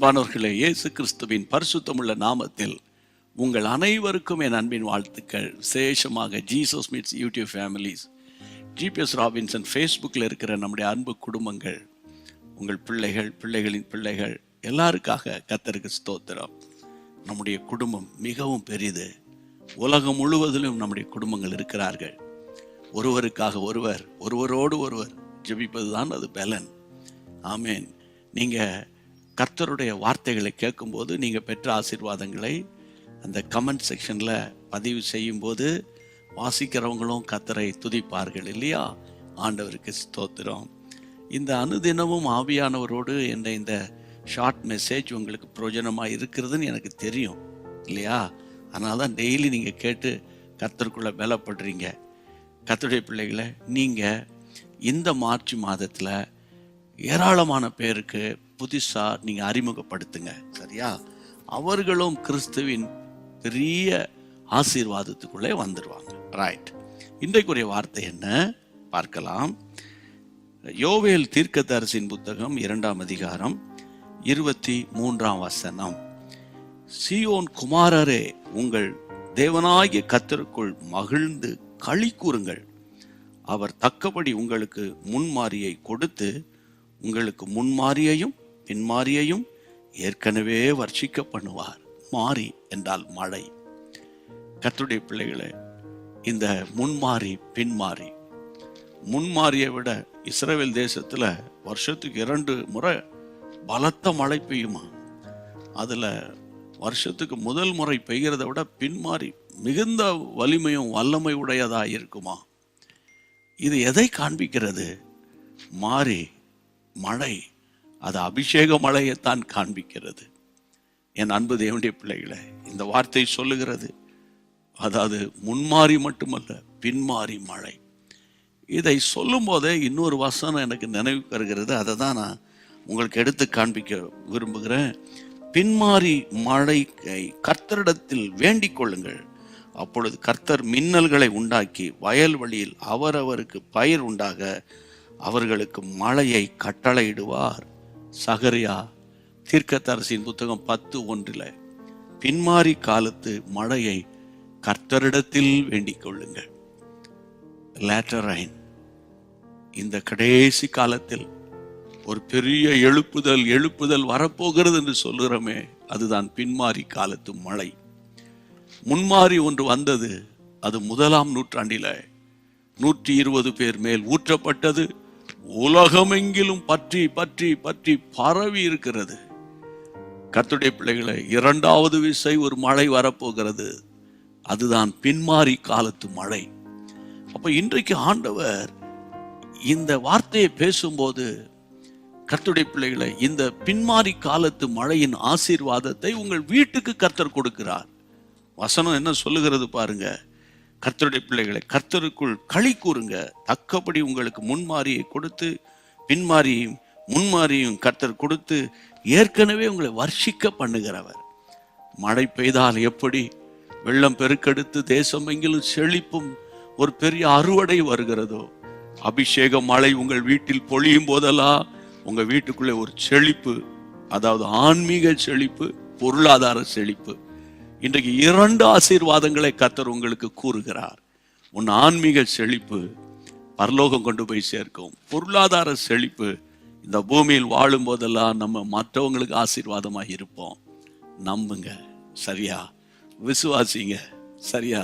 அன்பானவர்களே, இயேசு கிறிஸ்துவின் பரிசுத்தமுள்ள நாமத்தில் உங்கள் அனைவருக்கும் என் அன்பின் வாழ்த்துக்கள். விசேஷமாக Jesus meets YouTube families, GPS Robinson ஃபேஸ்புக்கில் இருக்கிற நம்முடைய அன்பு குடும்பங்கள், உங்கள் பிள்ளைகள், பிள்ளைகளின் பிள்ளைகள் எல்லாருக்காக கர்த்தருக்கு ஸ்தோத்திரம். நம்முடைய குடும்பம் மிகவும் பெரிது. உலகம் முழுவதிலும் நம்முடைய குடும்பங்கள் இருக்கிறார்கள். ஒருவருக்காக ஒருவர், ஒருவரோடு ஒருவர் ஜெபிப்பது தான் அது பலன். ஆமேன். நீங்கள் கர்த்தருடைய வார்த்தைகளை கேட்கும்போது நீங்கள் பெற்ற ஆசீர்வாதங்களை அந்த கமெண்ட் செக்ஷனில் பதிவு செய்யும்போது வாசிக்கிறவங்களும் கர்த்தரை துதிப்பார்கள் இல்லையா? ஆண்டவருக்கு ஸ்தோத்திரம். இந்த அனுதினமும் ஆவியானவரோடு என்ற இந்த ஷார்ட் மெசேஜ் உங்களுக்கு பிரயோஜனமாக இருக்கிறதுன்னு எனக்கு தெரியும் இல்லையா? அதனால தான் டெய்லி நீங்கள் கேட்டு கர்த்தருக்குள்ளே பலப்படுறீங்க. கர்த்தருடைய பிள்ளைகளை நீங்கள் இந்த மார்ச் மாதத்தில் ஏராளமான பேருக்கு புதுசாக நீங்கள் அறிமுகப்படுத்துங்க, சரியா? அவர்களும் கிறிஸ்துவின் பெரிய ஆசீர்வாதத்துக்குள்ளே வந்துடுவாங்க. ரைட். இன்றைக்குரிய வார்த்தை என்ன பார்க்கலாம். யோவேல் தீர்க்கதரிசியின் புத்தகம் 2ஆம் அதிகாரம் 23ஆம் வசனம். சீயோன் குமாரரே, உங்கள் தேவனாகிய கர்த்தருக்குள் மகிழ்ந்து களி கூறுங்கள். அவர் தக்கபடி உங்களுக்கு முன்மாரியை கொடுத்து உங்களுக்கு முன்மாரியையும் பின்மாரியையும் ஏற்கனவே வர்ஷிக்க பண்ணுவார். மாறி என்றால் மழை. கர்த்தருடைய பிள்ளைகளே, இந்த முன்மாறி பின்மாறி, முன்மாரியை விட இஸ்ரவேல் தேசத்தில் வருஷத்துக்கு 2 முறை பலத்த மழை பெய்யுமா. அதில் வருஷத்துக்கு முதல் முறை பெய்கிறத விட பின்மாறி மிகுந்த வலிமையும் வல்லமை உடையதாக இருக்குமா. இது எதை காண்பிக்கிறது? மாறி மழை, அது அபிஷேக மழையைத்தான் காண்பிக்கிறது. என் அன்பு தேவனுடைய பிள்ளைகளை, இந்த வார்த்தை சொல்லுகிறது, அதாவது முன்மாறி மட்டுமல்ல பின்மாறி மழை. இதை சொல்லும் போதே இன்னொரு வசனம் எனக்கு நினைவுக்கு வருகிறது. அதை தான் நான் உங்களுக்கு எடுத்து காண்பிக்க விரும்புகிறேன். பின்மாறி மழை கர்த்தரிடத்தில் வேண்டிக் கொள்ளுங்கள், அப்பொழுது கர்த்தர் மின்னல்களை உண்டாக்கி வயல்வெளியில் அவரவருக்கு பயிர் உண்டாக அவர்களுக்கு மழையை கட்டளையிடுவார். சகரியா தீர்க்கதரிசியின் புத்தகம் 10:1. பின்மாறி காலத்து மழையை கர்த்தரிடத்தில் வேண்டிக் கொள்ளுங்கள். Latter rain. இந்த கடைசி காலத்தில் ஒரு பெரிய எழுப்புதல் வரப்போகிறது என்று சொல்லுகிறோமே, அதுதான் பின்மாறி காலத்து மழை. முன்மாறி ஒன்று வந்தது, அது 1ஆம் நூற்றாண்டில் 120 பேர் மேல் ஊற்றப்பட்டது. உலகமெங்கிலும் பற்றி பற்றி பற்றி பரவி இருக்கிறது. கர்த்தருடைய பிள்ளைகளை, 2வது விசை ஒரு மழை வரப்போகிறது, அதுதான் பின்மாறி காலத்து மழை. அப்ப இன்றைக்கு ஆண்டவர் இந்த வார்த்தையை பேசும்போது, கர்த்தருடைய பிள்ளைகளை, இந்த பின்மாறி காலத்து மழையின் ஆசீர்வாதத்தை உங்கள் வீட்டுக்கு கர்த்தர் கொடுக்கிறார். வசனம் என்ன சொல்லுகிறது பாருங்க. கர்த்தருடைய பிள்ளைகளை, கர்த்தருக்குள் களி கூறுங்க, தக்கபடி உங்களுக்கு முன்மாரியை கொடுத்து பின்மாரியும் முன்மாரியும் கர்த்தர் கொடுத்து ஏற்கனவே உங்களை வர்ஷிக்க பண்ணுகிறவர். மழை பெய்தால் எப்படி வெள்ளம் பெருக்கெடுத்து தேசம் எங்கிலும் செழிப்பும் ஒரு பெரிய அறுவடை வருகிறதோ, அபிஷேக மழை உங்கள் வீட்டில் பொழியும் போதெல்லாம் உங்க வீட்டுக்குள்ளே ஒரு செழிப்பு, அதாவது ஆன்மீக செழிப்பு, பொருளாதார செழிப்பு. இன்றைக்கு 2 ஆசீர்வாதங்களை கர்த்தர் உங்களுக்கு கூறுகிறார். உன் ஆன்மீக செழிப்பு பரலோகம் கொண்டு போய் சேர்க்கும். பொருளாதார செழிப்பு, இந்த பூமியில் வாழும் போதெல்லாம் நம்ம மற்றவங்களுக்கு ஆசீர்வாதமாக இருப்போம். நம்புங்க, சரியா? விசுவாசிங்க, சரியா?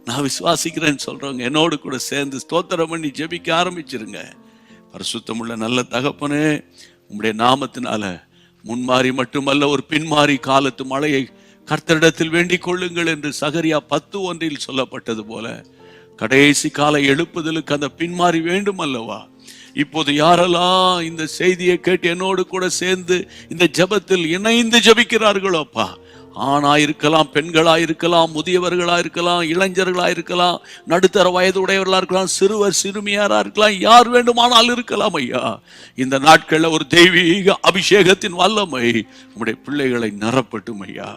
நான் விசுவாசிக்கிறேன்னு சொல்றவங்க என்னோடு கூட சேர்ந்து ஸ்தோத்திரம் பண்ணி ஜெபிக்க ஆரம்பிச்சிருங்க. பரிசுத்தமுள்ள நல்ல தகப்பனே, உம்முடைய நாமத்தினால முன்மாறி மட்டுமல்ல ஒரு பின்மாறி காலத்து மழையை கர்த்தரிடத்தில் வேண்டிக் கொள்ளுங்கள் என்று சகரியா 10:1 சொல்லப்பட்டது போல, கடைசி கால எழுப்புதலுக்கு அந்த பின்மாறி வேண்டும் அல்லவா? இப்போது யாரெல்லாம் இந்த செய்தியை கேட்டு என்னோடு கூட சேர்ந்து இந்த ஜெபத்தில் இணைந்து ஜெபிக்கிறார்களோ அப்பா, ஆணா இருக்கலாம், பெண்களா இருக்கலாம், முதியவர்களா இருக்கலாம், இளைஞர்களா இருக்கலாம், நடுத்தர வயது உடையவர்களா இருக்கலாம், சிறுவர் சிறுமியாரா இருக்கலாம், யார் வேண்டுமானால் இருக்கலாம் ஐயா. இந்த நாட்களில் ஒரு தெய்வீக அபிஷேகத்தின் வல்லமை நம்முடைய பிள்ளைகளை நிரப்பட்டும் ஐயா.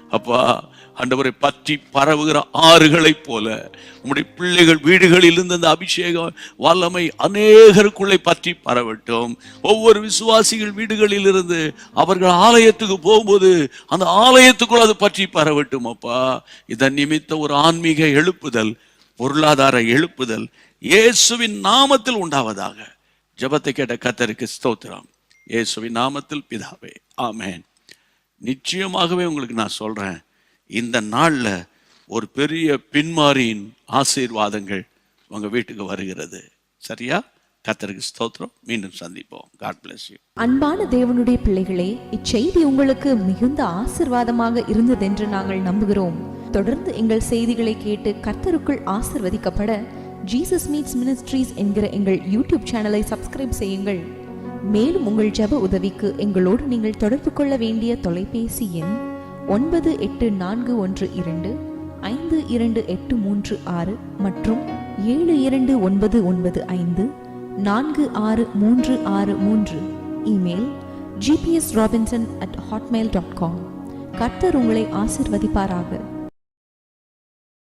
அப்பா ஆண்டவரை பற்றி பரவுகிற ஆறுகளைப் போல உம்முடைய பிள்ளைகள் வீடுகளில் இருந்து அந்த அபிஷேக வல்லமை அநேகருக்குள்ளே பற்றி பரவட்டும். ஒவ்வொரு விசுவாசிகள் வீடுகளில் இருந்து அவர்கள் ஆலயத்துக்கு போகும்போது அந்த ஆலயத்துக்குள் அது பற்றி பரவட்டும். அப்பா இதன் நிமித்த ஒரு ஆன்மீக எழுப்புதல், பொருளாதார எழுப்புதல் இயேசுவின் நாமத்தில் உண்டாவதாக. ஜெபத்தை கேட்ட கர்த்தருக்கு ஸ்தோத்திரம். இயேசுவின் நாமத்தில் பிதாவே, ஆமென். நிச்சயமாகவே உங்களுக்கு நான் சொல்றேன், இந்த நாள்ல ஒரு பெரிய பின்மாரியின் ஆசீர்வாதங்கள் உங்க வீட்டுக்கு வருகிறது. சரியா? கர்த்தருக்கு ஸ்தோத்திரம். மீண்டும் சந்திப்போம். God bless you. அன்பான தேவனுடைய பிள்ளைகளே, இச்செய்தி உங்களுக்கு மிகுந்த ஆசீர்வாதமாக இருந்ததென்று நாங்கள் நம்புகிறோம். தொடர்ந்து எங்கள் செய்திகளை கேட்டு கர்த்தருக்குள் ஆசீர்வதிக்கப்பட ஜீசஸ் மீட்ஸ் மினிஸ்ட்ரீஸ் என்கிற எங்கள் யூடியூப் சேனலை சப்ஸ்கிரைப் செய்யுங்கள். மேலும் உங்கள் ஜெப உதவிக்கு எங்களோடு நீங்கள் தொடர்பு கொள்ள வேண்டிய தொலைபேசி எண் 9842252836 மற்றும் 7299546363. Email gpsrobinson@hotmail.com. கர்த்தர் உங்களை ஆசீர்வதிப்பாராக.